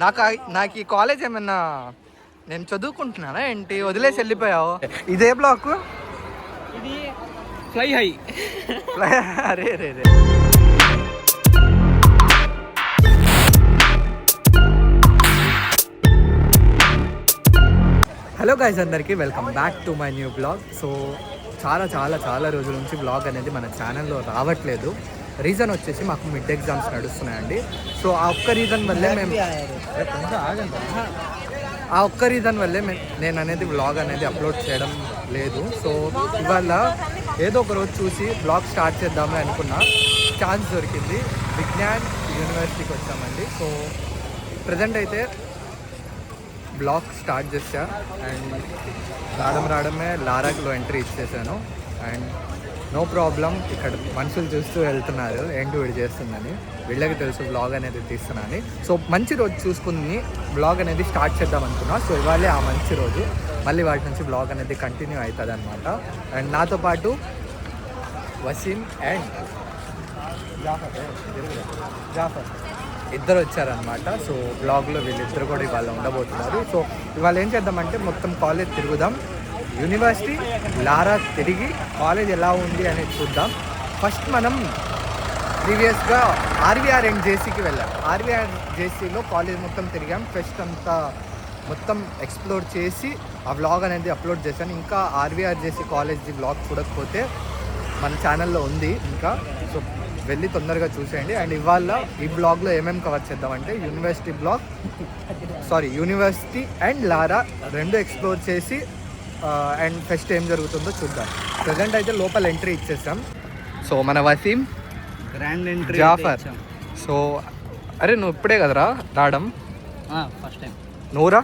నాకు ఈ కాలేజ్ ఏమన్నా నేను చదువుకుంటున్నానా ఏంటి? వదిలేసి వెళ్ళిపోయావు. ఇదే బ్లాక్, ఇది ఫ్లై హై. అరే రే రే. హలో గైస్, అందరికీ welcome back to my new blog. So చాలా రోజుల నుంచి బ్లాగ్ అనేది మన ఛానల్లో రావట్లేదు. రీజన్ వచ్చేసి మాకు మిడ్ ఎగ్జామ్స్ నడుస్తున్నాయండి. సో ఆ ఒక్క రీజన్ వల్లే నేను అనేది బ్లాగ్ అనేది అప్లోడ్ చేయడం లేదు. సో ఇవాళ ఏదో ఒక రోజు చూసి బ్లాగ్ స్టార్ట్ చేద్దామని అనుకున్నా. ఛాన్స్ దొరికింది. విజ్ఞాన్ యూనివర్సిటీకి వచ్చామండి. సో ప్రజెంట్ అయితే బ్లాగ్ స్టార్ట్ చేశా అండ్ రావడమే లారాలో ఎంట్రీ ఇచ్చేసాను. అండ్ నో ప్రాబ్లం, ఇక్కడ మనుషులు చూస్తూ వెళ్తున్నారు ఏంటి వీడు చేస్తుందని. వీళ్ళకి తెలుసు బ్లాగ్ అనేది తీస్తున్నాను. సో మంచి రోజు చూసుకుని బ్లాగ్ అనేది స్టార్ట్ చేద్దాం అనుకున్నా. సో ఇవాళే ఆ మంచి రోజు. మళ్ళీ వాటి నుంచి బ్లాగ్ అనేది కంటిన్యూ అవుతుంది అనమాట. అండ్ నాతో పాటు వసీం అండ్ జాఫర్ ఇద్దరు వచ్చారనమాట. సో బ్లాగ్లో వీళ్ళిద్దరు కూడా ఇవాళ ఉండబోతున్నారు. సో ఇవాళ ఏం చేద్దామంటే మొత్తం కాలేజ్ తిరుగుదాం, యూనివర్సిటీ లారా తిరిగి కాలేజ్ ఎలా ఉంది అనేది చూద్దాం. ఫస్ట్ మనం ప్రీవియస్గా ఆర్వీఆర్ అండ్ జేసీకి వెళ్ళాం. ఆర్వీఆర్ జేసీలో కాలేజ్ మొత్తం తిరిగాం. ఫెస్ట్ అంతా మొత్తం ఎక్స్ప్లోర్ చేసి ఆ వ్లాగ్ అనేది అప్లోడ్ చేశాను. ఇంకా ఆర్వీఆర్ జేసీ కాలేజ్ది వ్లాగ్ చూడకపోతే మన ఛానల్లో ఉంది ఇంకా. సో వెళ్ళి తొందరగా చూసేయండి. అండ్ ఇవాళ ఈ బ్లాగ్లో ఏమేమి కవర్ చేద్దామంటే యూనివర్సిటీ అండ్ లారా రెండు ఎక్స్ప్లోర్ చేసి అండ్ ఫస్ట్ ఏం జరుగుతుందో చూద్దాం. ప్రజెంట్ అయితే లోపల ఎంట్రీ ఇచ్చేసాం. సో మన Waseem, grand entry, Jafar. So అరే నువ్వు ఇప్పుడే కదరా రావడం? First time. నువ్వురా?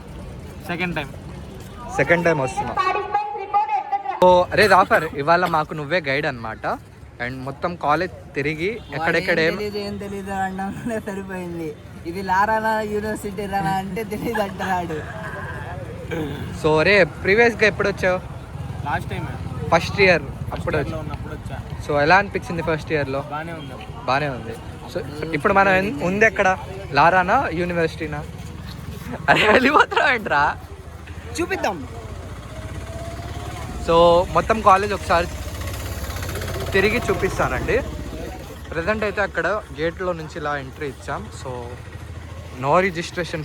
సెకండ్ టైం వస్తున్నా. సో అరే జాఫర్, ఇవాళ మాకు నువ్వే గైడ్ అనమాట. అండ్ మొత్తం కాలేజ్ తిరిగి ఎక్కడెక్కడ ఏం తెలీదు అన్నా సరిపోయింది. ఇది లారానా యూనివర్సిటీ రానా అంటే తెలియదు అంటున్నాడు. సో రే ప్రీవియస్గా ఎప్పుడు వచ్చావు? లాస్ట్ టైం ఫస్ట్ ఇయర్ అప్పుడు ఉన్నప్పుడు వచ్చా. సో ఎలా అనిపించింది ఫస్ట్ ఇయర్లో? బాగానే ఉంది. సో ఇప్పుడు మనం ఉంది ఎక్కడ, లారానా యూనివర్సిటీనా? అరే వెళ్ళిపోతున్నా ఏంట్రా, చూపిద్దాం. సో మొత్తం కాలేజ్ ఒకసారి తిరిగి చూపిస్తానండి. ప్రజెంట్ అయితే అక్కడ గేట్లో నుంచి ఇలా ఎంట్రీ ఇచ్చాం. సో నో రిజిస్ట్రేషన్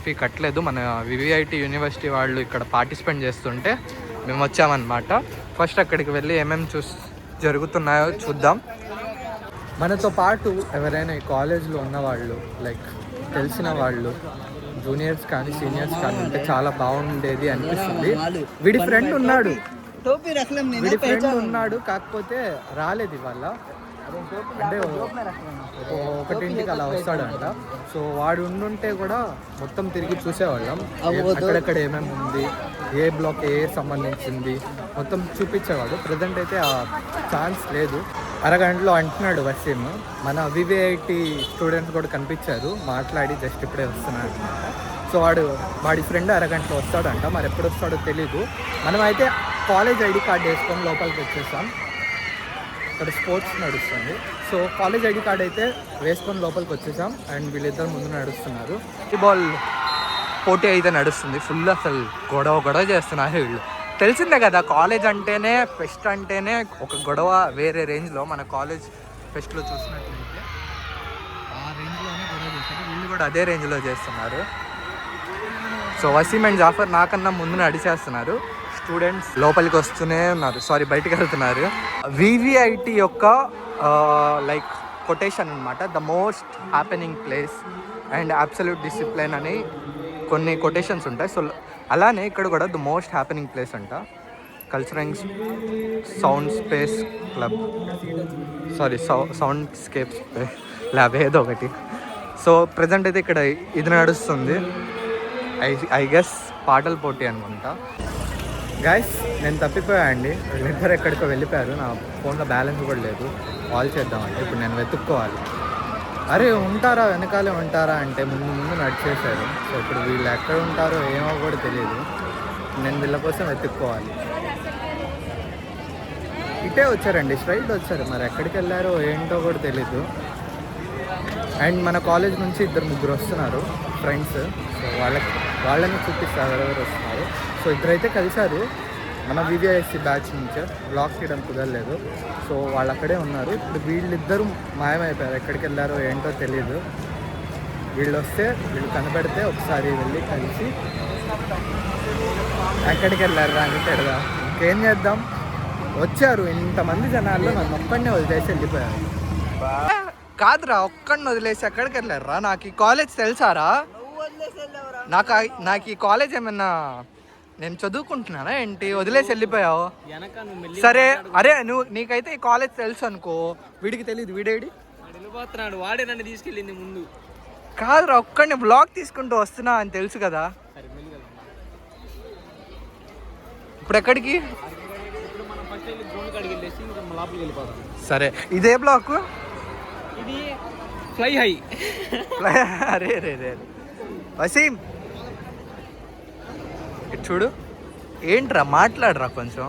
ఫీ కట్టలేదు. మన వివిఐటి యూనివర్సిటీ వాళ్ళు ఇక్కడ పార్టిసిపేట్ చేస్తుంటే మేము వచ్చామన్నమాట. ఫస్ట్ అక్కడికి వెళ్ళి ఏమేమి జరుగుతున్నాయో చూద్దాం. మనతో పాటు ఎవరైనా ఈ కాలేజ్లో ఉన్నవాళ్ళు, లైక్ తెలిసిన వాళ్ళు, జూనియర్స్ కానీ సీనియర్స్ కానీ ఉంటే చాలా బాగుండేది అనిపిస్తుంది. వీడి ఫ్రెండ్ ఉన్నాడు కాకపోతే రాలేదు ఇవాళ. అంటే 1:00 అలా వస్తాడంట. సో వాడు ఉండుంటే కూడా మొత్తం తిరిగి చూసేవాళ్ళం. అక్కడెక్కడ ఏమేమి ఉంది, ఏ బ్లాక్ ఏ సంబంధించింది మొత్తం చూపించేవాడు. ప్రజెంట్ అయితే ఆ ఛాన్స్ లేదు. అరగంటలో అంటున్నాడు వసీం. మన వివిఐటి స్టూడెంట్స్ కూడా కనిపించారు, మాట్లాడి జస్ట్ ఇప్పుడే వస్తున్నాడు అనమాట. సో వాడి ఫ్రెండ్ అరగంటలో వస్తాడంట. మరి ఎప్పుడు వస్తాడో తెలీదు. మనమైతే కాలేజ్ ఐడి కార్డ్ వేసుకొని లోపలికి వచ్చేసాం. ఇక్కడ స్పోర్ట్స్ నడుస్తుంది. సో కాలేజ్ ఐడి కార్డ్ అయితే వేసుకొని లోపలికి వచ్చేసాం. అండ్ వీళ్ళిద్దరు ముందు నడుస్తున్నారు. వాలీబాల్ పోటీ అయితే నడుస్తుంది. ఫుల్ అసలు గొడవ చేస్తున్నారు వీళ్ళు. తెలిసిందే కదా, కాలేజ్ అంటేనే ఫెస్ట్ అంటేనే ఒక గొడవ వేరే రేంజ్లో. మన కాలేజ్ ఫెస్ట్లో చూసినట్లయితే ఆ రేంజ్లోనే గొడవ చేస్తారు. వీళ్ళు కూడా అదే రేంజ్లో చేస్తున్నారు. సో వసీం అండ్ జాఫర్ నాకన్నా ముందు నడిచేస్తున్నారు. స్టూడెంట్స్ లోపలికి వస్తూనే ఉన్నారు, బయటికి వెళ్తున్నారు. వివిఐటి యొక్క లైక్ కొటేషన్ అనమాట, the most happening place and absolute discipline అని కొన్ని కొటేషన్స్ ఉంటాయి. సో అలానే ఇక్కడ కూడా ద మోస్ట్ హ్యాపెనింగ్ ప్లేస్ అంట. Cultural sound space club, sound scape lab ఏదో ఒకటి. సో ప్రజెంట్ అయితే ఇక్కడ ఇది నడుస్తుంది. ఐ గెస్ పాటల పోటీ అనుకుంటా. గైస్ నేను తప్పిపోయా అండి. వీళ్ళిద్దరు ఎక్కడికో వెళ్ళిపోయారు. నా ఫోన్లో బ్యాలెన్స్ కూడా లేదు. కాల్ చేద్దామంటే ఇప్పుడు నేను వెతుక్కోవాలి. అరే ఉంటారా, వెనకాలే ఉంటారా అంటే ముందు నడిచేశారు. సో ఇప్పుడు వీళ్ళు ఎక్కడ ఉంటారో ఏమో కూడా తెలియదు. నేను వీళ్ళ కోసం వెతుక్కోవాలి. ఇటే వచ్చారండి, స్ట్రైట్ వచ్చారు. మరి ఎక్కడికి వెళ్ళారో ఏంటో కూడా తెలీదు. అండ్ మన కాలేజ్ నుంచి 2-3 వస్తున్నారు ఫ్రెండ్స్. సో వాళ్ళని చూపిస్తారు ఎవరెవరు వస్తున్నారు. సో ఇద్దరైతే కలిశారు మన వివిఐఎస్సి బ్యాచ్ నుంచే. బ్లాక్ చేయడం కుదరలేదు. సో వాళ్ళు అక్కడే ఉన్నారు. ఇప్పుడు వీళ్ళిద్దరూ మాయమైపోయారు, ఎక్కడికి వెళ్ళారో ఏంటో తెలియదు. వీళ్ళు కనబడితే ఒకసారి వెళ్ళి కలిసి ఎక్కడికి వెళ్ళారు అని పెడదాం. ఇంకేం చేద్దాం, వచ్చారు ఇంతమంది జనాల్లో నన్ను ఒక్కడినే వదిలేసి వెళ్ళిపోయారు. కాదురా, ఒక్కడిని వదిలేసి ఎక్కడికి వెళ్ళారా? నాకు ఈ కాలేజ్ తెలుసారా? నాకు ఈ కాలేజ్ ఏమన్నా నేను చదువుకుంటున్నానా ఏంటి? వదిలేసి వెళ్ళిపోయావు. సరే అరే నీకైతే ఈ కాలేజ్ తెలుసు అనుకో, వీడికి తెలియదు. వీడేడి వెళ్ళిపోతున్నాడు, వాడే నన్ను తీసుకెళ్ళింది ముందు. కాదురా, ఒక్కడిని బ్లాగ్ తీసుకుంటూ వస్తున్నా అని తెలుసు కదా. ఇప్పుడు ఎక్కడికి? సరే, ఇదే బ్లాక్. ఇది ఫ్లై హై. అరే రే రే వసీం, చూడు ఏంట్రా, మాట్లాడరా కొంచెం.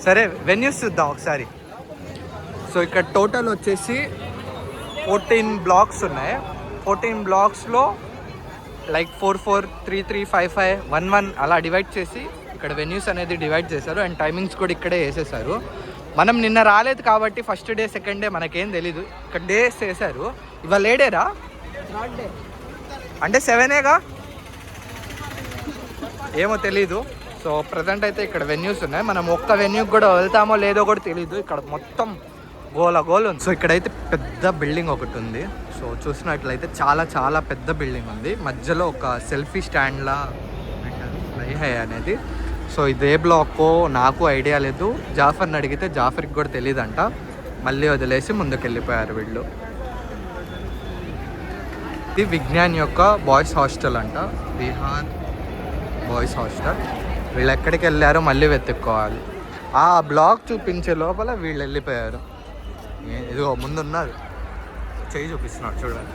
సరే వెన్యూస్ చూద్దాం ఒకసారి. సో ఇక్కడ టోటల్ వచ్చేసి 14 బ్లాక్స్ ఉన్నాయి. 14 బ్లాక్స్లో లైక్ 4, 4, 3, 3, 5, 5, 1, 1 అలా డివైడ్ చేసి ఇక్కడ వెన్యూస్ అనేది డివైడ్ చేశారు. అండ్ టైమింగ్స్ కూడా ఇక్కడే వేసేసారు. మనం నిన్న రాలేదు కాబట్టి ఫస్ట్ డే సెకండ్ డే మనకేం తెలీదు. ఇక్కడ డేస్ వేసారు. ఇవాళ ఏడేరా అంటే 7ఏగా, ఏమో తెలీదు. సో ప్రజెంట్ అయితే ఇక్కడ వెన్యూస్ ఉన్నాయి. మనం ఒక్క వెన్యూకి కూడా వెళ్తామో లేదో కూడా తెలీదు. ఇక్కడ మొత్తం గోల ఉంది. సో ఇక్కడైతే పెద్ద బిల్డింగ్ ఒకటి ఉంది. సో చూసినట్లయితే చాలా చాలా పెద్ద బిల్డింగ్ ఉంది. మధ్యలో ఒక సెల్ఫీ స్టాండ్లా పెట్టారు ఫ్లై హై అనేది. సో ఇదే బ్లాక్కో నాకు ఐడియా లేదు. జాఫర్ని అడిగితే జాఫర్కి కూడా తెలియదంట. మళ్ళీ వదిలేసి ముందుకు వెళ్ళిపోయారు వీళ్ళు. ఇది విజ్ఞాన్ యొక్క బాయ్స్ హాస్టల్ అంట, బీహార్ బాయ్స్ హాస్టల్. వీళ్ళు ఎక్కడికి వెళ్ళారో మళ్ళీ వెతుక్కోవాలి. ఆ బ్లాక్ చూపించే లోపల వీళ్ళు వెళ్ళిపోయారు. ఇదిగో ముందున్నారు, చేయి చూపిస్తున్నాడు చూడండి.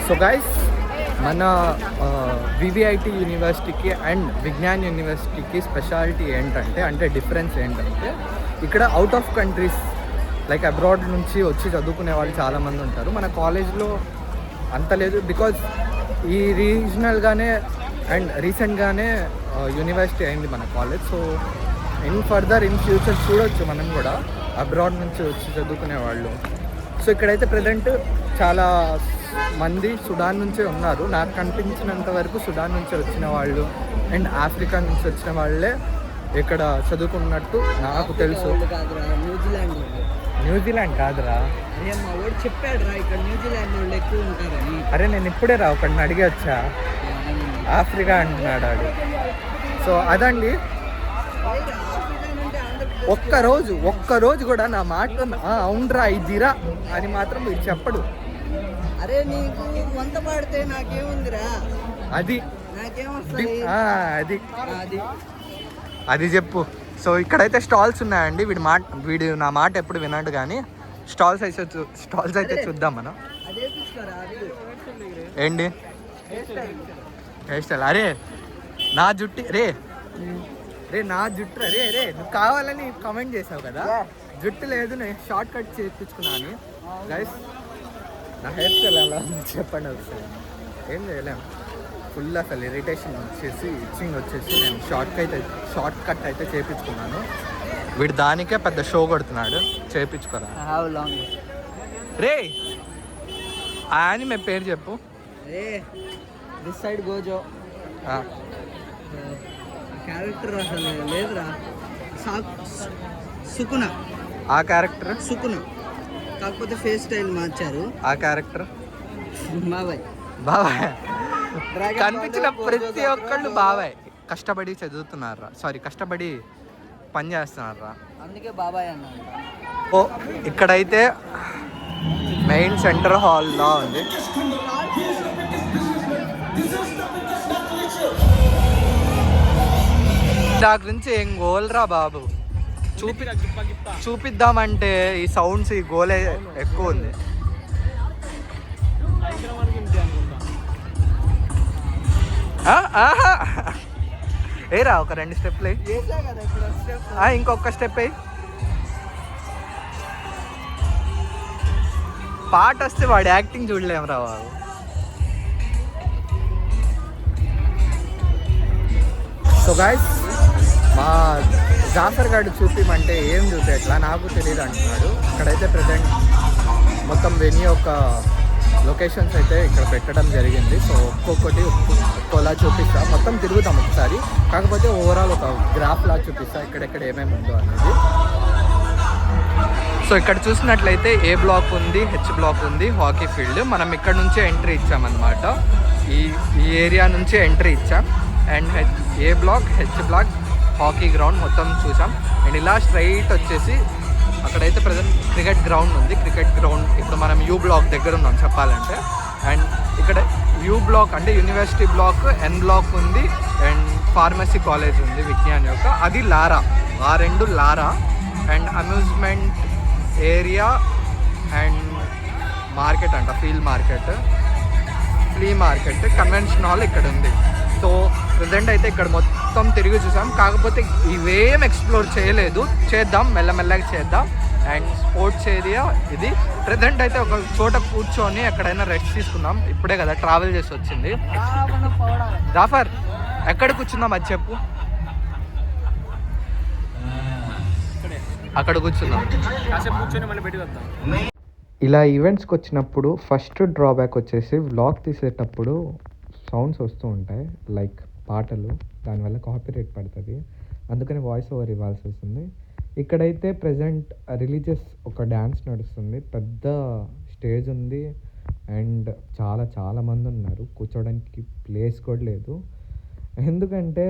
సో గైస్, మన వివిఐటి యూనివర్సిటీకి అండ్ విజ్ఞాన్ యూనివర్సిటీకి స్పెషాలిటీ ఏంటంటే, అంటే డిఫరెన్స్ ఏంటంటే, ఇక్కడ out of countries like abroad నుంచి వచ్చి చదువుకునే వాళ్ళు చాలామంది ఉంటారు. మన కాలేజ్లో అంత లేదు. బికాజ్ ఈ రీజనల్గానే అండ్ రీసెంట్గానే యూనివర్సిటీ అయింది మన కాలేజ్. సో ఇన్ ఫ్యూచర్ చూడొచ్చు మనం కూడా అబ్రాడ్ నుంచి వచ్చి చదువుకునే వాళ్ళు. సో ఇక్కడైతే ప్రజెంట్ చాలా మంది సుడాన్ నుంచే ఉన్నారు. నాకు కనిపించినంత వరకు సుడాన్ నుంచి వచ్చిన వాళ్ళు అండ్ ఆఫ్రికా నుంచి వచ్చిన వాళ్ళే ఇక్కడ చదువుకున్నట్టు నాకు తెలుసు. న్యూజిలాండ్ కాదురా, అరే మా వాడు చెప్పాడు రా, ఇక్కడ న్యూజిలాండ్ వాళ్ళు ఎక్కువ ఉంటారని. అరే నేను ఇప్పుడే రా ఒకడిని అడిగి వచ్చా, ఆఫ్రికా అంటున్నాడు వాడు. సో అదండి, ఒక్కరోజు కూడా నా మాట అవునరా ఇదిరా అని మాత్రం మీరు చెప్పడు. అరే నీకు వంత పాడితే నాకేముందిరా, అది నాకేమొస్తుంది, అది చెప్పు. సో ఇక్కడైతే స్టాల్స్ ఉన్నాయండి. వీడు నా మాట ఎప్పుడు వినడు కానీ స్టాల్స్ అయితే చూద్దాం మనం. ఏంటి హెయిర్ స్టైల్? అరే నా జుట్టు నా జుట్టు రే నువ్వు కావాలని కామెంట్ చేసావు కదా, జుట్టు లేదు నేను షార్ట్ కట్ చేయించుకున్నాను. గైస్ నా హెయిర్ స్టైల్ అలా చెప్పండి ఒకసారి. ఏం చేయలేము, ఫుల్ అసలు ఇరిటేషన్ వచ్చేసి ఇచ్చింగ్ వచ్చేసి నేను షార్ట్ కట్ అయితే చేయించుకున్నాను. వీడు దానికే పెద్ద షో కొడుతున్నాడు, చేయించుకోరా. రే ఆ యానిమే పేరు చెప్పు. దిస్ సైడ్ గోజో క్యారెక్టర్ అసలు లేదురా. సుకున ఆ క్యారెక్టర్ సుకున, కాకపోతే ఫేస్ స్టైల్ మార్చారు. ఆ క్యారెక్టర్ బాబాయ్ కనిపించిన ప్రతి ఒక్కళ్ళు బాబాయ్. కష్టపడి చదువుతున్నారా, సారీ కష్టపడి పని చేస్తున్నారా, అందుకే బాబాయ్ అన్న. ఓ ఇక్కడైతే మెయిన్ సెంటర్ హాల్లా ఉంది. దాని గురించి ఏం గోల్రా బాబు, చూపిద్దామంటే ఈ సౌండ్స్ ఈ గోలే ఎక్కువ ఉంది. ఏరా ఒక 2 స్టెప్లు ఇంకొక స్టెప్ అయ్యి పాట వస్తే వాడి యాక్టింగ్ చూడలేము రా బాబు. సో గైస్, మా జాఫర్ గారు చూపిమంటే ఏం చూపేట్లా నాకు తెలియదు అంటున్నాడు. ఇక్కడైతే ప్రజెంట్ మొత్తం వెన్యూ యొక్క లొకేషన్స్ అయితే ఇక్కడ పెట్టడం జరిగింది. సో ఒక్కొక్కటి ఒక్కోలా చూపిస్తా, మొత్తం తిరుగుతాం ఒకసారి. కాకపోతే ఓవరాల్ ఒక గ్రాఫ్ లా చూపిస్తా ఎక్కడెక్కడ ఏమేమి ఉందో అనేది. సో ఇక్కడ చూసినట్లయితే ఏ బ్లాక్ ఉంది, హెచ్ బ్లాక్ ఉంది, హాకీ ఫీల్డ్. మనం ఇక్కడ నుంచే ఎంట్రీ ఇచ్చామన్నమాట. ఈ ఏరియా నుంచే ఎంట్రీ ఇచ్చాం. And A block, H block, hockey ground మొత్తం చూసాం. అండ్ ఇలా స్ట్రైట్ వచ్చేసి అక్కడైతే ప్రజెంట్ క్రికెట్ గ్రౌండ్ ఉంది. క్రికెట్ గ్రౌండ్ ఇప్పుడు మనం యూ బ్లాక్ దగ్గర ఉన్నాం చెప్పాలంటే. అండ్ ఇక్కడ యూ బ్లాక్ అంటే యూనివర్సిటీ బ్లాక్, ఎన్ బ్లాక్ ఉంది, అండ్ ఫార్మసీ కాలేజ్ ఉంది విజ్ఞాన్ యొక్క, అది లారా. ఆ రెండు లారా. And amusement area and market అంట, field market, flea market, convention hall ఇక్కడ ఉంది. సో ప్రజెంట్ అయితే ఇక్కడ మొత్తం తిరిగి చూసాం. కాకపోతే ఇవేం ఎక్స్ప్లోర్ చేయలేదు, చేద్దాం, మెల్లమెల్లగా చేద్దాం. అండ్ స్పోర్ట్స్ ఏరియా ఇది. ప్రజెంట్ అయితే ఒక చోట కూర్చొని ఎక్కడైనా రెస్ట్ తీసుకుందాం. ఇప్పుడే కదా ట్రావెల్ చేసి వచ్చింది. జాఫర్ ఎక్కడ కూర్చుందాం అది చెప్పు. అక్కడ కూర్చుందాం. ఇలా ఈవెంట్స్కి వచ్చినప్పుడు ఫస్ట్ డ్రాబ్యాక్ వచ్చేసి వ్లాగ్ తీసేటప్పుడు సౌండ్స్ వస్తూ ఉంటాయి, లైక్ పాటలు. దానివల్ల కాపీరైట్ పడుతుంది, అందుకని వాయిస్ ఓవర్ ఇవ్వాల్సి వస్తుంది. ఇక్కడైతే ప్రజెంట్ రిలీజియస్ ఒక డ్యాన్స్ నడుస్తుంది. పెద్ద స్టేజ్ ఉంది అండ్ చాలా చాలా మంది ఉన్నారు. కూర్చోడానికి ప్లేస్ కూడా లేదు. ఎందుకంటే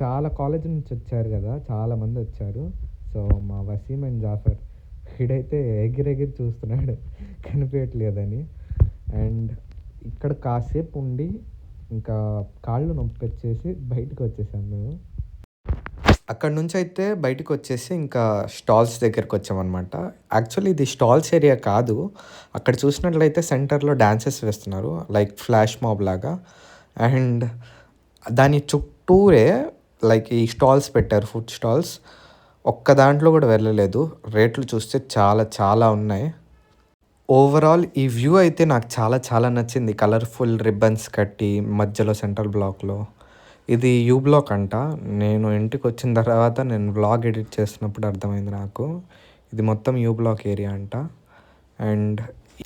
చాలా కాలేజ్ నుంచి వచ్చారు కదా, చాలామంది వచ్చారు. సో మా వసీం అండ్ జాఫర్ వీడైతే ఎగిరెగిరి చూస్తున్నాడు కనిపించట్లేదని. అండ్ ఇక్కడ కాసేపు ఉండి ఇంకా కాళ్ళు నొప్పి వచ్చేసి బయటకు వచ్చేసాం మేము. అక్కడ నుంచి అయితే బయటకు వచ్చేసి ఇంకా స్టాల్స్ దగ్గరికి వచ్చామన్నమాట. యాక్చువల్లీ ఇది స్టాల్స్ ఏరియా కాదు. అక్కడ చూసినట్లయితే సెంటర్లో డ్యాన్సెస్ వేస్తున్నారు, లైక్ ఫ్లాష్ మాబ్ లాగా. అండ్ దాని చుట్టూరే లైక్ ఈ స్టాల్స్ పెట్టారు, ఫుడ్ స్టాల్స్. ఒక్క దాంట్లో కూడా వెళ్ళలేదు. రేట్లు చూస్తే చాలా చాలా ఉన్నాయి. ఓవరాల్ ఈ వ్యూ అయితే నాకు చాలా చాలా నచ్చింది. కలర్ఫుల్ రిబ్బన్స్ కట్టి మధ్యలో సెంట్రల్ బ్లాక్లో. ఇది యూ బ్లాక్ అంట. నేను ఇంటికి వచ్చిన తర్వాత నేను వ్లాగ్ ఎడిట్ చేస్తున్నప్పుడు అర్థమైంది నాకు. ఇది మొత్తం యూ బ్లాక్ ఏరియా అంట. అండ్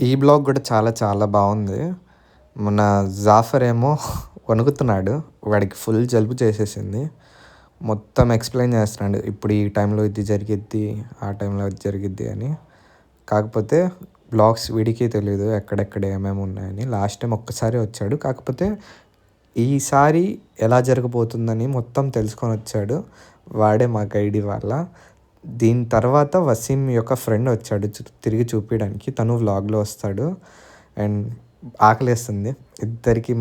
ఈ బ్లాక్ కూడా చాలా చాలా బాగుంది. మన జాఫర్ ఏమో వణుకుతున్నాడు, వాడికి ఫుల్ జలుబు చేసేసింది. మొత్తం ఎక్స్ప్లెయిన్ చేస్తున్నాడు, ఇప్పుడు ఈ టైంలో ఇది జరిగిద్ది, ఆ టైంలో ఇది జరిగిద్ది అని. కాకపోతే బ్లాగ్స్ వీడికి తెలియదు ఎక్కడెక్కడ ఏమేమి ఉన్నాయని. లాస్ట్ టైం ఒక్కసారి వచ్చాడు, కాకపోతే ఈసారి ఎలా జరగబోతుందని మొత్తం తెలుసుకొని వచ్చాడు. వాడే మా గైడ్ వాళ్ళ. దీని తర్వాత వసీం యొక్క ఫ్రెండ్ వచ్చాడు తిరిగి చూపించడానికి. తను వ్లాగ్లో వస్తాడు. అండ్ ఆకలేస్తుంది, ఇద్దరికి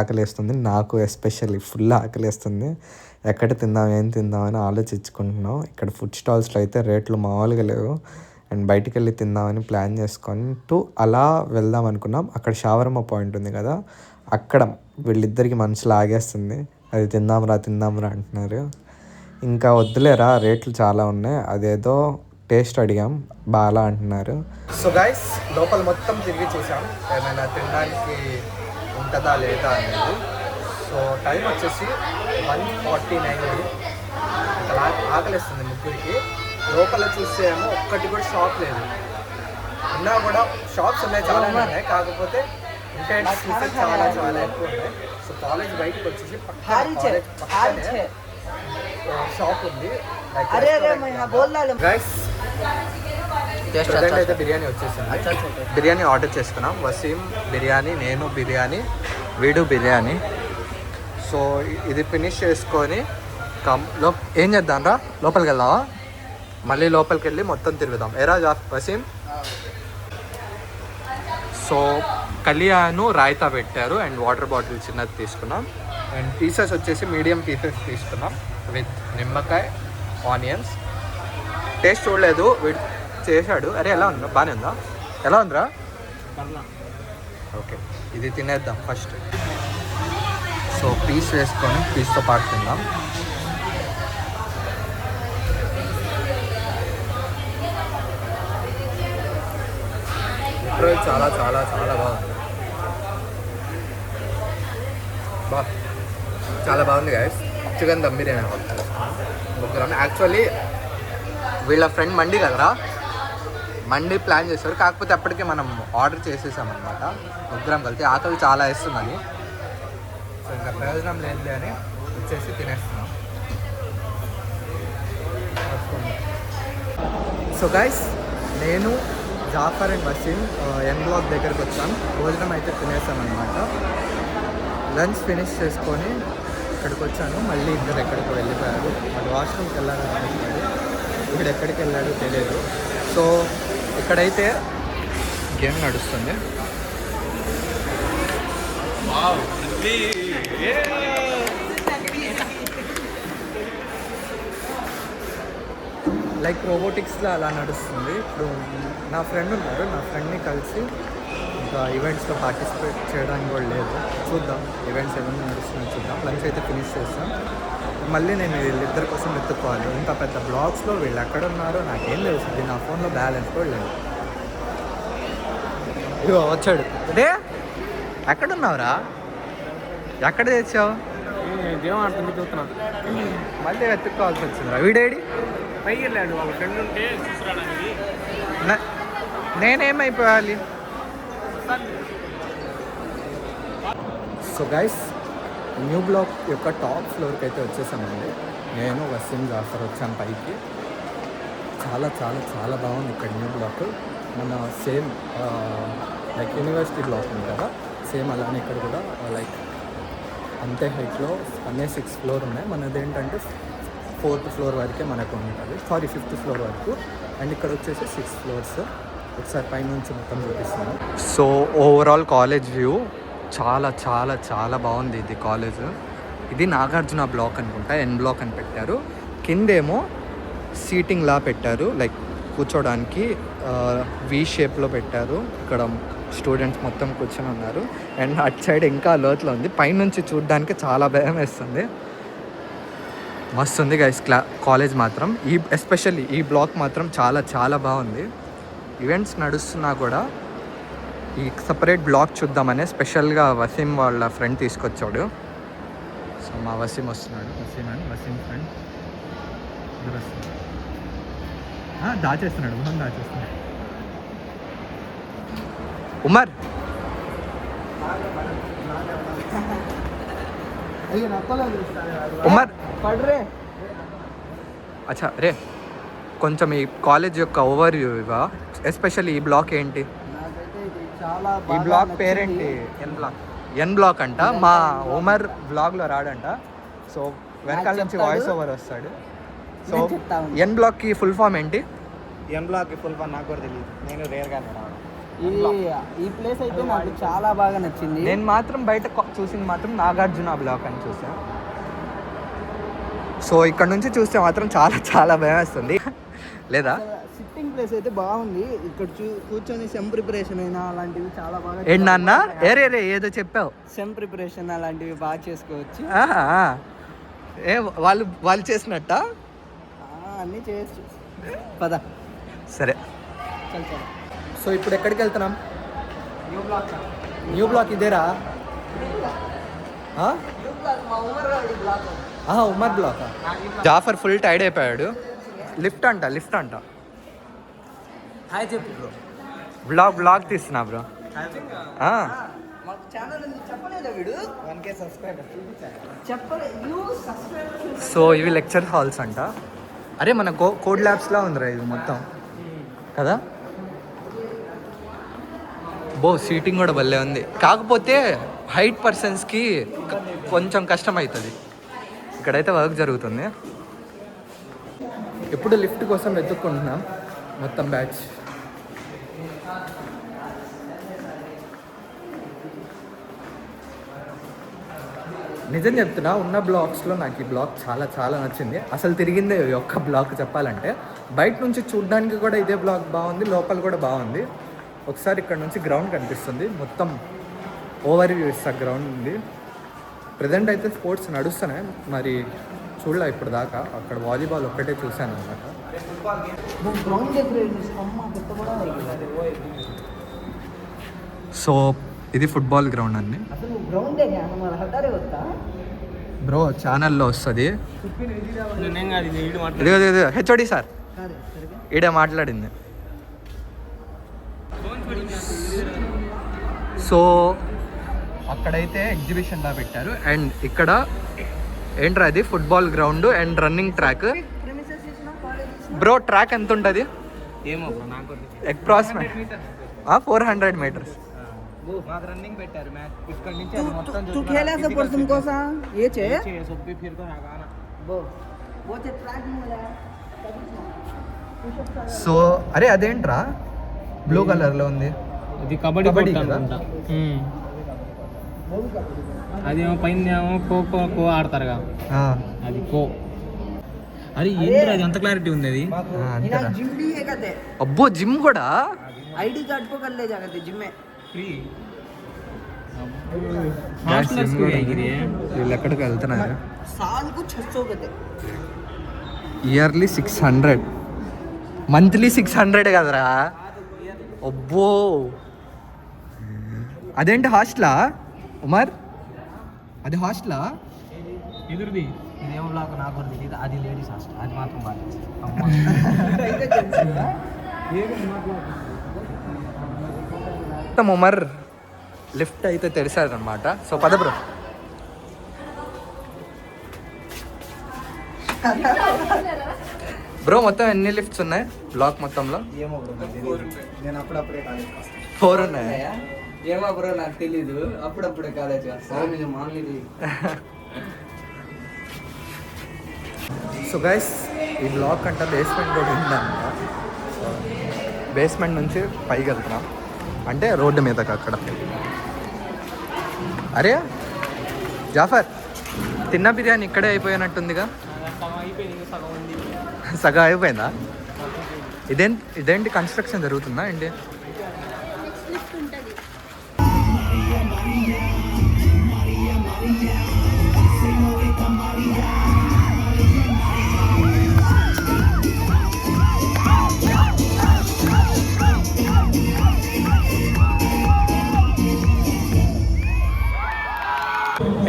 ఆకలేస్తుంది. నాకు ఎస్పెషల్లీ ఫుల్ ఆకలేస్తుంది. ఎక్కడ తిందాం, ఏం తిందామని ఆలోచించుకుంటున్నాం. ఇక్కడ ఫుడ్ స్టాల్స్లో అయితే రేట్లు మామూలుగా లేవు. అండ్ బయటికి వెళ్ళి తిందామని ప్లాన్ చేసుకుంటూ అలా వెళ్దాం అనుకున్నాం. అక్కడ షావర్మా పాయింట్ ఉంది కదా, అక్కడ వీళ్ళిద్దరికి మనసులో ఆగేస్తుంది. అది తిందాంరా అంటున్నారు. ఇంకా వద్దులేరా, రేట్లు చాలా ఉన్నాయి, అదేదో టేస్ట్ అడిగాం, బాగా అంటున్నారు. సో గైస్, లోపల మొత్తం తిరిగి చూసాం ఏమైనా తినడానికి ఉంటుందా లేదా అనేది. సో టైం వచ్చేసి 1:49. ఇంకా ఆకలిస్తుంది ముగ్గురికి. లోపల చూస్తే ఏమో ఒక్కటి కూడా షాప్ లేదు. ఉన్నా కూడా షాప్స్ ఉన్నాయి, చాలా ఉన్నాయి, కాకపోతే చాలా చాలా ఎక్కువ ఉన్నాయి. సో కాలేజ్ బయటకు వచ్చేసి పక్కనే షాప్ ఉంది. గైస్ అయితే బిర్యానీ వచ్చేసింది. బిర్యానీ ఆర్డర్ చేసుకున్నాం. వసీం బిర్యానీ, నేను బిర్యానీ, వీడు బిర్యానీ. సో ఇది ఫినిష్ చేసుకొని ఏం చేద్దాం రా, లోపలికి వెళ్దామా? మళ్ళీ లోపలికి వెళ్ళి మొత్తం తిరుగుదాం. ఏరా వసీం? సో కళ్యాణ్ రాయితా పెట్టారు అండ్ వాటర్ బాటిల్ చిన్నది తీసుకున్నాం. అండ్ పీసెస్ వచ్చేసి మీడియం పీసెస్ తీసుకున్నాం విత్ నిమ్మకాయ, ఆనియన్స్. టేస్ట్ చూడలేదు, వీడు చేశాడు. అరే ఎలా ఉందా? బాగానే ఉందా? ఎలా ఉందిరా? ఓకే, ఇది తినేద్దాం ఫస్ట్. సో పీస్ వేసుకొని పీస్తో పాటు తిందాం. లిటరల్ చాలా చాలా చాలా బాగుంది. చాలా బాగుంది గైస్. చికెన్ దమ్ బిర్యానీ ముగ్గురం. యాక్చువల్లీ వీళ్ళ ఫ్రెండ్ మండి కదరా, మండి ప్లాన్ చేశారు. కాకపోతే అప్పటికే మనం ఆర్డర్ చేసేసామన్నమాట ముగ్గురం కలిసి. ఆకలి చాలా వేస్తుందని, సో ఇంకా ప్రయోజనం లేనిదే అని వచ్చేసి తినేస్తున్నాం. సో గైస్, నేను Jafar and Waseem N block దగ్గరికి వచ్చాం. భోజనం అయితే తినేసామన్నమాట. లంచ్ ఫినిష్ చేసుకొని ఇక్కడికి వచ్చాను. మళ్ళీ ఇద్దరు ఎక్కడికి వెళ్ళిపోయారు. వాడు వాష్రూమ్కి వెళ్ళాలని అనుకున్నాడు, ఇక్కడ ఎక్కడికి వెళ్ళాడో తెలియదు. సో ఇక్కడైతే గేమ్ నడుస్తుంది. లైక్ రోబోటిక్స్లో అలా నడుస్తుంది. ఇప్పుడు నా ఫ్రెండ్ ఉన్నారు, నా ఫ్రెండ్ని కలిసి ఇంకా ఈవెంట్స్లో పార్టిసిపేట్ చేయడానికి కూడా లేదు. చూద్దాం ఈవెంట్స్ ఏమైనా నడుస్తున్నాయి చూద్దాం. లంచ్ అయితే ఫినిష్ చేస్తాం. మళ్ళీ నేను వీళ్ళిద్దరి కోసం వెతుక్కోవాలి. ఇంకా పెద్ద బ్లాగ్స్లో వీళ్ళు ఎక్కడ ఉన్నారో నాకేం తెలుస్తుంది. నా ఫోన్లో బ్యాలెన్స్ కూడా లేదు. ఇగో వచ్చాడు. అదే ఎక్కడున్నావురా? ఎక్కడ తెచ్చావు? గేమ్ ఆడుతుంది చూస్తున్నా. మళ్ళీ వెతుక్కోవాల్సి వచ్చిందిరా. వీడేడి పైకి వెళ్ళాడు, వాళ్ళ ఫ్రెండ్ ఉంటే చూసుకురావడానికి. నేనేమైపోవాలి? సో గైస్, న్యూ బ్లాక్ యొక్క టాప్ ఫ్లోర్కి అయితే వచ్చేసామండి. నేను వసీం జాఫర్ వచ్చాను పైకి. చాలా చాలా చాలా బాగుంది ఇక్కడ న్యూ బ్లాక్. మన సేమ్ లైక్ యూనివర్సిటీ బ్లాక్ ఉంది కదా, సేమ్ అలానే ఇక్కడ కూడా లైక్ అంతే హైట్లో అన్నీ 6 ఫ్లోర్ ఉన్నాయి. మనది ఏంటంటే 4th ఫ్లోర్ వరకే మనకు ఉంటుంది. 5th ఫ్లోర్ వరకు. అండ్ ఇక్కడ వచ్చేసి 6 ఫ్లోర్స్. ఒకసారి పైనుంచి మొత్తం చూపిస్తాను. సో ఓవరాల్ కాలేజ్ వ్యూ చాలా చాలా చాలా బాగుంది. ఇది కాలేజ్, ఇది నాగార్జున బ్లాక్ అనుకుంటా, ఎన్ బ్లాక్ అని పెట్టారు. కిందేమో సీటింగ్ లా పెట్టారు, లైక్ కూర్చోడానికి వి షేప్లో పెట్టారు. ఇక్కడ స్టూడెంట్స్ మొత్తం కూర్చొని ఉన్నారు. అండ్ అటు సైడ్ ఇంకా లోతులో ఉంది. పైనుంచి చూడడానికి చాలా భయం వేస్తుంది. మస్తు ఉంది గైస్ కాలేజ్ మాత్రం. ఎస్పెషల్లీ ఈ బ్లాక్ మాత్రం చాలా చాలా బాగుంది. ఈవెంట్స్ నడుస్తున్నా కూడా ఈ సపరేట్ బ్లాక్ చూద్దామనే స్పెషల్గా వసీం వాళ్ళ ఫ్రెండ్ తీసుకొచ్చాడు. సో మా వసీం వస్తున్నాడు. వసీం ఫ్రెండ్ దాచేస్తున్నాడు, మొహం దాచేస్తున్నాడు. ఉమర్ ఉమర్ అచ్చా రే, కొంచెం ఈ కాలేజ్ యొక్క ఓవర్ వ్యూ ఇవా. ఎస్పెషల్లీ ఈ బ్లాక్ ఏంటి? ఈ బ్లాక్ పేరేంటి? ఎన్ బ్లాక్ అంట. మా ఉమర్ బ్లాగ్లో రాడంట. సో వెనకాల నుంచి వాయిస్ ఓవర్ వస్తాడు. సో ఎన్ బ్లాక్కి ఫుల్ ఫామ్ ఏంటి? ఎన్ బ్లాక్ ఫుల్ ఫామ్ నాకు కూడా తెలియదు. నేను రేర్గానే రావడం. ఈ ప్లేస్ అయితే నాకు చాలా బాగా నచ్చింది. నేను మాత్రం బయట చూసింది మాత్రం నాగార్జున బ్లాక్ అని చూసాను. సో ఇక్కడ నుంచి చూస్తే మాత్రం చాలా చాలా భయం వేస్తుంది లేదా? సిట్టింగ్ ప్లేస్ అయితే బాగుంది. ఇక్కడ కూర్చొని సెమ్ ప్రిపరేషన్ అయినా అలాంటివి చాలా బాగా. ఏంటన్నా ఏరే ఏదో చెప్పావు? సెమ్ ప్రిపరేషన్ అలాంటివి బాగా చేసుకోవచ్చు. ఏ వాళ్ళు చేసినట్ట అన్నీ చేయొచ్చు. పద సరే. సో ఇప్పుడు ఎక్కడికి వెళ్తున్నాం? న్యూ బ్లాక్ ఇదేరా? Umar block. Jafar full tired అయిపోయాడు. లిఫ్ట్ అంట. హాయ్ చెప్పు బ్రో. బ్లాగ్ తీస్తున్నా బ్రో. సో ఇవి లెక్చర్ హాల్స్ అంట. అరే మన కోడ్ ల్యాబ్స్లా ఉందిరా ఇది మొత్తం కదా. సీటింగ్ కూడా భలే ఉంది. కాకపోతే హైట్ పర్సన్స్కి కొంచెం కష్టం అవుతుంది. ఇక్కడైతే వర్క్ జరుగుతుంది. ఎప్పుడు లిఫ్ట్ కోసం వెతుక్కుంటున్నాం మొత్తం బ్యాచ్. నిజం చెప్తున్నా, ఉన్న బ్లాక్స్లో నాకు ఈ బ్లాక్ చాలా చాలా నచ్చింది. అసలు తిరిగిందే ఒక్క బ్లాక్ చెప్పాలంటే. బయట నుంచి చూడడానికి కూడా ఇదే బ్లాక్ బాగుంది, లోపల కూడా బాగుంది. ఒకసారి ఇక్కడ నుంచి గ్రౌండ్ కనిపిస్తుంది, మొత్తం ఓవర్ వ్యూ ఇస్తా గ్రౌండ్ ఉంది. ప్రజెంట్ అయితే స్పోర్ట్స్ నడుస్తున్నాయి, మరి చూడలే ఇప్పుడు దాకా. అక్కడ వాలీబాల్ ఒక్కటే చూశాను అనమాట. సో ఇది ఫుట్బాల్ గ్రౌండ్ అండి అసలు గ్రౌండే మన హటారే వస్తా బ్రో ఛానల్లో వస్తుంది. నేను కాదు ఇది వీడు ఇదిగో ఇదిగో హెచ్ఓడి సార్ కాదు సరిగా ఈడే మాట్లాడింది. సో అక్కడైతే ఎగ్జిబిషన్ లా పెట్టారు అండ్ ఇక్కడ ఏంట్రా అది football ground and running track. Premises ఇచ్చినా కాలేజ్ ఇచ్చినా బ్రో ట్రాక్ ఎంత ఉంటుంది ఏమో బ్రో నాకు అప్రాక్సిమేట్ 400 మీటర్స్. మాకు రన్నింగ్ పెట్టారు మ్యాచ్ ఇక్కడ నుంచి అది మొత్తం तू खेला सब पर तुमको सा ये छे సొప్పి ఫిర్ తో ఆగానా वो छे ट्रैक में సో అరే అదేంట్రా బ్లూ కలర్లో ఉంది. ఇది కబడ్డీ కబడ్డీ కోర్ట్ కదా? అనుకుంటా. అదేమో పైన ఏమో కో ఆడతారుగా ఆ, అది కో. అరే ఏంటి అది అంత క్లారిటీ ఉంది అది అంతేనా? जिम भी है कहते అబ్బో జిమ్ కూడా आईडी कार्ड को कर ले जा कहते जिम में ఫ్రీ. Gym కూడా ఉంది. వీళ్ళు ఎక్కడికి వెళ్తున్నారు? साल को 600 कहते ఇయర్లీ 600, మంత్లీ 600 కదరా. అబ్బో అదేంటి హాస్టలా ఉమర్? అది హాస్టలా? ఎదురుది ఇదేమో బ్లాక్ నాకు కూడా తెలియదు. అది లేడీస్ హాస్టల్, అది మాత్రం బాగా మొత్తం ఉమర్ లిఫ్ట్ అయితే తెరిచారు అనమాట. సో పద బ్రో. బ్రో మొత్తం ఎన్ని లిఫ్ట్స్ ఉన్నాయి బ్లాక్ మొత్తంలో? ఏమో బ్రో నాకు తెలియదు. నేను అప్పుడప్పుడే కాలేజ్కి వస్తాను. 4 ఉన్నాయి. ఏమో బ్రో నాకు తెలీదు అప్పుడప్పుడే కాలేజ్ సో గైస్ ఈ బ్లాక్ అంటే బేస్మెంట్ కూడా ఉందంట. బేస్మెంట్ నుంచి పైకి వెళ్తున్నాం అంటే రోడ్డు మీదకి అక్కడ. అరే జాఫర్ తిన్న బిర్యానీ ఇక్కడే అయిపోయినట్టుందిగా. అయిపోయింది సగం ఉంది. సగం అయిపోయిందా? ఇదేంటి కన్స్ట్రక్షన్ జరుగుతుందా ఏంటి?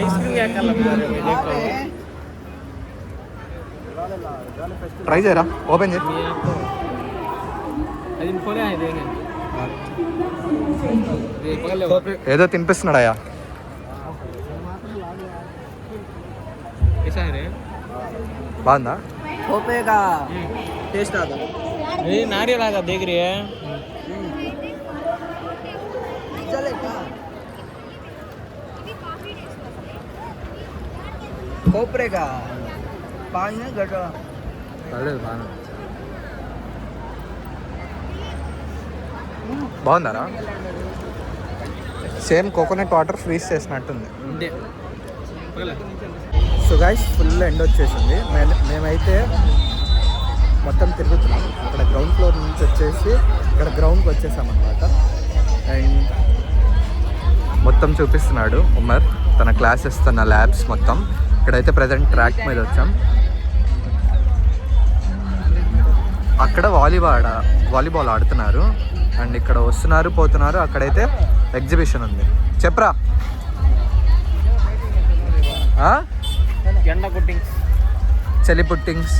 ఐస్ క్రీమ్ యాకల్లా ట్రై చేయరా, ఓపెన్ చేయి. అది खोले है देंगे ये पकड़ ले ఏదో తినిపిస్తున్నాడయ్యా. कैसा है रे బాగుందా? खोपे का टेस्ट आता ये नारियल आगा देख रही है चलेगा खोपरे का पानी में गटा బాగుందారా? సేమ్ కోకోనట్ వాటర్ ఫ్రీజ్ చేసినట్టుంది. दे पकड़ ले సో గైస్ ఫుల్ ఎండ్ వచ్చేసింది. మేమైతే మొత్తం తిరుగుతున్నాం. ఇక్కడ గ్రౌండ్ ఫ్లోర్ నుంచి వచ్చేసి ఇక్కడ గ్రౌండ్కి వచ్చేసామన్నమాట. అండ్ మొత్తం చూపిస్తున్నాడు ఉమర్ తన క్లాసెస్, తన ల్యాబ్స్ మొత్తం. ఇక్కడైతే ప్రజెంట్ ట్రాక్ మీద వచ్చాం. అక్కడ వాలీబాల్ ఆడుతున్నారు అండ్ ఇక్కడ వస్తున్నారు పోతున్నారు. అక్కడైతే ఎగ్జిబిషన్ ఉంది. చెప్పరా ఎండ పుట్టింగ్స్ చలి పుట్టింగ్స్.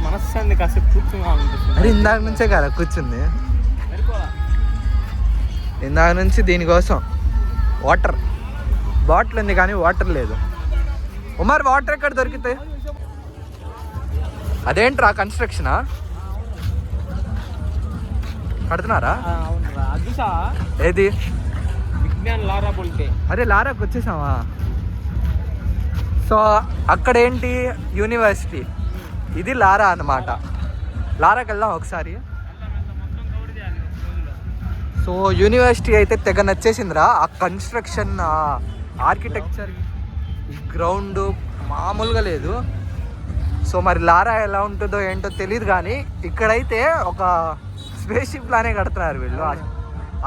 మనశ్శాంతి కాసేపు కూర్చున్నాను. అరే ఇందాక నుంచే కదా కూర్చుంది. ఇందాక నుంచి దీనికోసం వాటర్ బాటిల్ ఉంది కానీ వాటర్ లేదు. ఉమర్ వాటర్ ఎక్కడ దొరుకుతాయి? అదేంట్రా కన్స్ట్రక్షనా? కడుతున్నారా? అదిసా ఏది? విజ్ఞాన్ లారా బోల్తే అరే లారాకి వచ్చేసామా? సో అక్కడ ఏంటి యూనివర్సిటీ, ఇది లారా అన్నమాట. లారాకి వెళ్దాం ఒకసారి. సో యూనివర్సిటీ అయితే తెగ నచ్చేసిందిరా. ఆ కన్స్ట్రక్షన్, ఆర్కిటెక్చర్, ఈ గ్రౌండ్ మామూలుగా లేదు. సో మరి లారా ఎలా ఉంటుందో ఏంటో తెలియదు కానీ ఇక్కడైతే ఒక స్పేస్ షిప్ లానే కడుతున్నారు వీళ్ళు.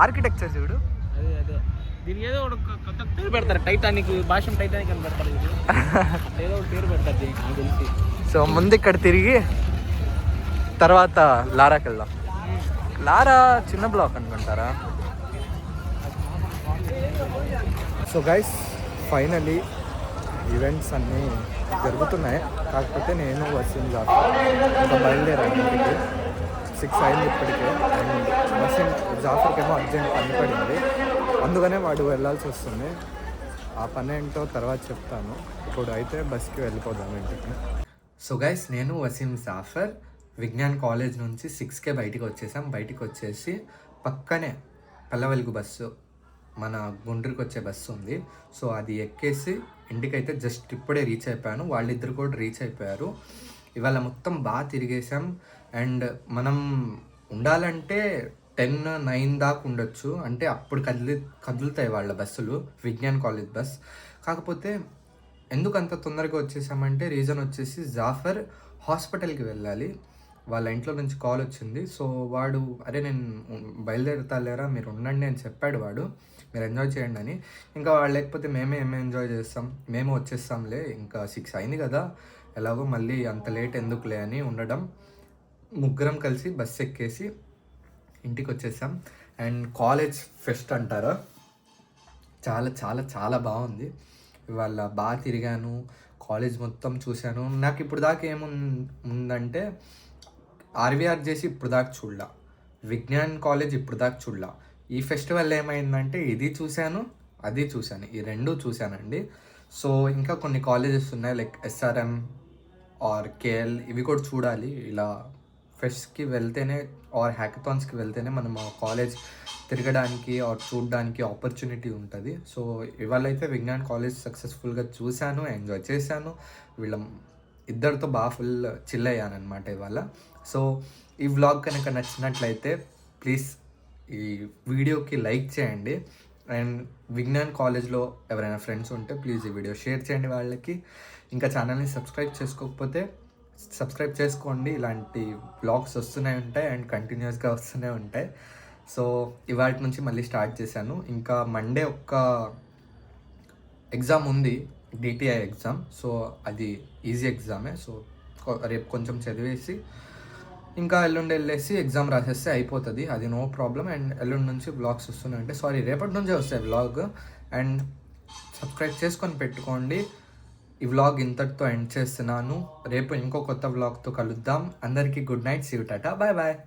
ఆర్కిటెక్చర్ చూడు. అదే అదే దీనికి ఏదో ఒక కొత్త పేరు పెడతారు. టైటానిక్ భాషం టైటానిక్ అని పెడతారు. ఏదో ఒక పేరు పెడతారు దీనికి నాకు తెలిసి. సో ముందు ఇక్కడ తిరిగి తర్వాత లారాకి వెళ్దాం. లారా చిన్న బ్లాక్ అనుకుంటారా? సో గైస్ ఫైనలీ ఈవెంట్స్ అన్నీ జరుగుతున్నాయి. కాకపోతే నేను వసీం జాఫర్ ఇంకా బయలుదేరాను ఇంటికి. 6 అయింది ఇప్పటికే. అండ్ వసీం జాఫర్కి ఏమో అర్జెంట్ పని పడింది, అందుకనే వాడు వెళ్ళాల్సి వస్తుంది. ఆ పని ఏంటో తర్వాత చెప్తాను. ఇప్పుడు అయితే బస్కి వెళ్ళిపోదాం ఇంటికి. సో గైస్ నేను వసీం జాఫర్ విజ్ఞాన్ కాలేజ్ నుంచి 6కే బయటికి వచ్చేసాం. బయటికి వచ్చేసి పక్కనే పల్లవెలుగు బస్సు, మన గుంటూరుకి వచ్చే బస్సు ఉంది. సో అది ఎక్కేసి ఇంటికైతే జస్ట్ ఇప్పుడే రీచ్ అయిపోయాను. వాళ్ళిద్దరు కూడా రీచ్ అయిపోయారు. ఇవాళ మొత్తం బాగా తిరిగేసాం. అండ్ మనం ఉండాలంటే 10-9 దాకా ఉండొచ్చు, అంటే అప్పుడు కదులుతాయి వాళ్ళ బస్సులు, విజ్ఞాన్ కాలేజ్ బస్. కాకపోతే ఎందుకు అంత తొందరగా వచ్చేసామంటే రీజన్ వచ్చేసి జాఫర్ హాస్పిటల్కి వెళ్ళాలి. వాళ్ళ ఇంట్లో నుంచి కాల్ వచ్చింది. సో వాడు అరే నేను బయలుదేరుతా లేరా, మీరు ఉండండి అని చెప్పాడు వాడు, మీరు ఎంజాయ్ చేయండి అని. ఇంకా వాళ్ళు లేకపోతే మేమే ఎంజాయ్ చేస్తాం, మేము వచ్చేస్తాంలే, ఇంకా 6 అయింది కదా ఎలాగో మళ్ళీ అంత లేట్ ఎందుకులే అని ఉండడం. ముగ్గురం కలిసి బస్సు ఎక్కేసి ఇంటికి వచ్చేసాం. అండ్ కాలేజ్ ఫెస్ట్ అంటారా, చాలా చాలా చాలా బాగుంది. ఇవాళ బాగా తిరిగాను, కాలేజ్ మొత్తం చూశాను. నాకు ఇప్పుడు దాకా ఏముందంటే ఆర్వీఆర్ చేసి ఇప్పుడు దాకా చూడలా, విజ్ఞాన్ కాలేజ్ ఇప్పుడు దాకా చూడలా. ఈ ఫెస్టివల్ ఏమైందంటే ఇది చూశాను, అది చూశాను, ఈ రెండూ చూశానండి. సో ఇంకా కొన్ని కాలేజెస్ ఉన్నాయి లైక్ ఎస్ఆర్ఎం ఆర్ కేఎల్, ఇవి కూడా చూడాలి. ఇలా ఫెస్ట్కి వెళ్తేనే ఆర్ హ్యాకథాన్స్కి వెళ్తేనే మనం ఆ కాలేజ్ తిరగడానికి ఆర్ చూడడానికి ఆపర్చునిటీ ఉంటుంది. సో ఇవాళ అయితే విజ్ఞాన్ కాలేజ్ సక్సెస్ఫుల్గా చూశాను, ఎంజాయ్ చేశాను. వీళ్ళ ఇద్దరితో బాగా ఫుల్ చిల్ అయ్యాను అనమాట ఇవాళ. సో ఈ వ్లాగ్ కనుక నచ్చినట్లయితే ప్లీజ్ ఈ వీడియోకి లైక్ చేయండి. అండ్ విజ్ఞాన్ కాలేజ్లో ఎవరైనా ఫ్రెండ్స్ ఉంటే ప్లీజ్ ఈ వీడియో షేర్ చేయండి వాళ్ళకి. ఇంకా ఛానల్ని సబ్స్క్రైబ్ చేసుకోకపోతే సబ్స్క్రైబ్ చేసుకోండి. ఇలాంటి వ్లాగ్స్ వస్తూనే ఉంటాయి అండ్ కంటిన్యూస్గా వస్తూనే ఉంటాయి. సో ఇవాటి నుంచి మళ్ళీ స్టార్ట్ చేశాను. ఇంకా మండే ఒక్క ఎగ్జామ్ ఉంది, డిటిఐ ఎగ్జామ్. సో అది ఈజీ ఎగ్జామే. సో రేపు కొంచెం చదివేసి ఇంకా ఎల్లుండి వెళ్ళేసి ఎగ్జామ్ రాసేస్తే అయిపోతుంది, అది నో ప్రాబ్లం. అండ్ ఎల్లుండి నుంచి వ్లాగ్స్ వస్తూనే ఉంటాయి, సారీ రేపటి నుంచే వస్తాయి వ్లాగ్. అండ్ సబ్స్క్రైబ్ చేసుకొని పెట్టుకోండి. ఈ వ్లాగ్ ఇంతటితో ఎండ్ చేస్తున్నాను. రేపు ఇంకో కొత్త వ్లాగ్తో కలుద్దాం. అందరికీ good night, see you, tata, bye bye.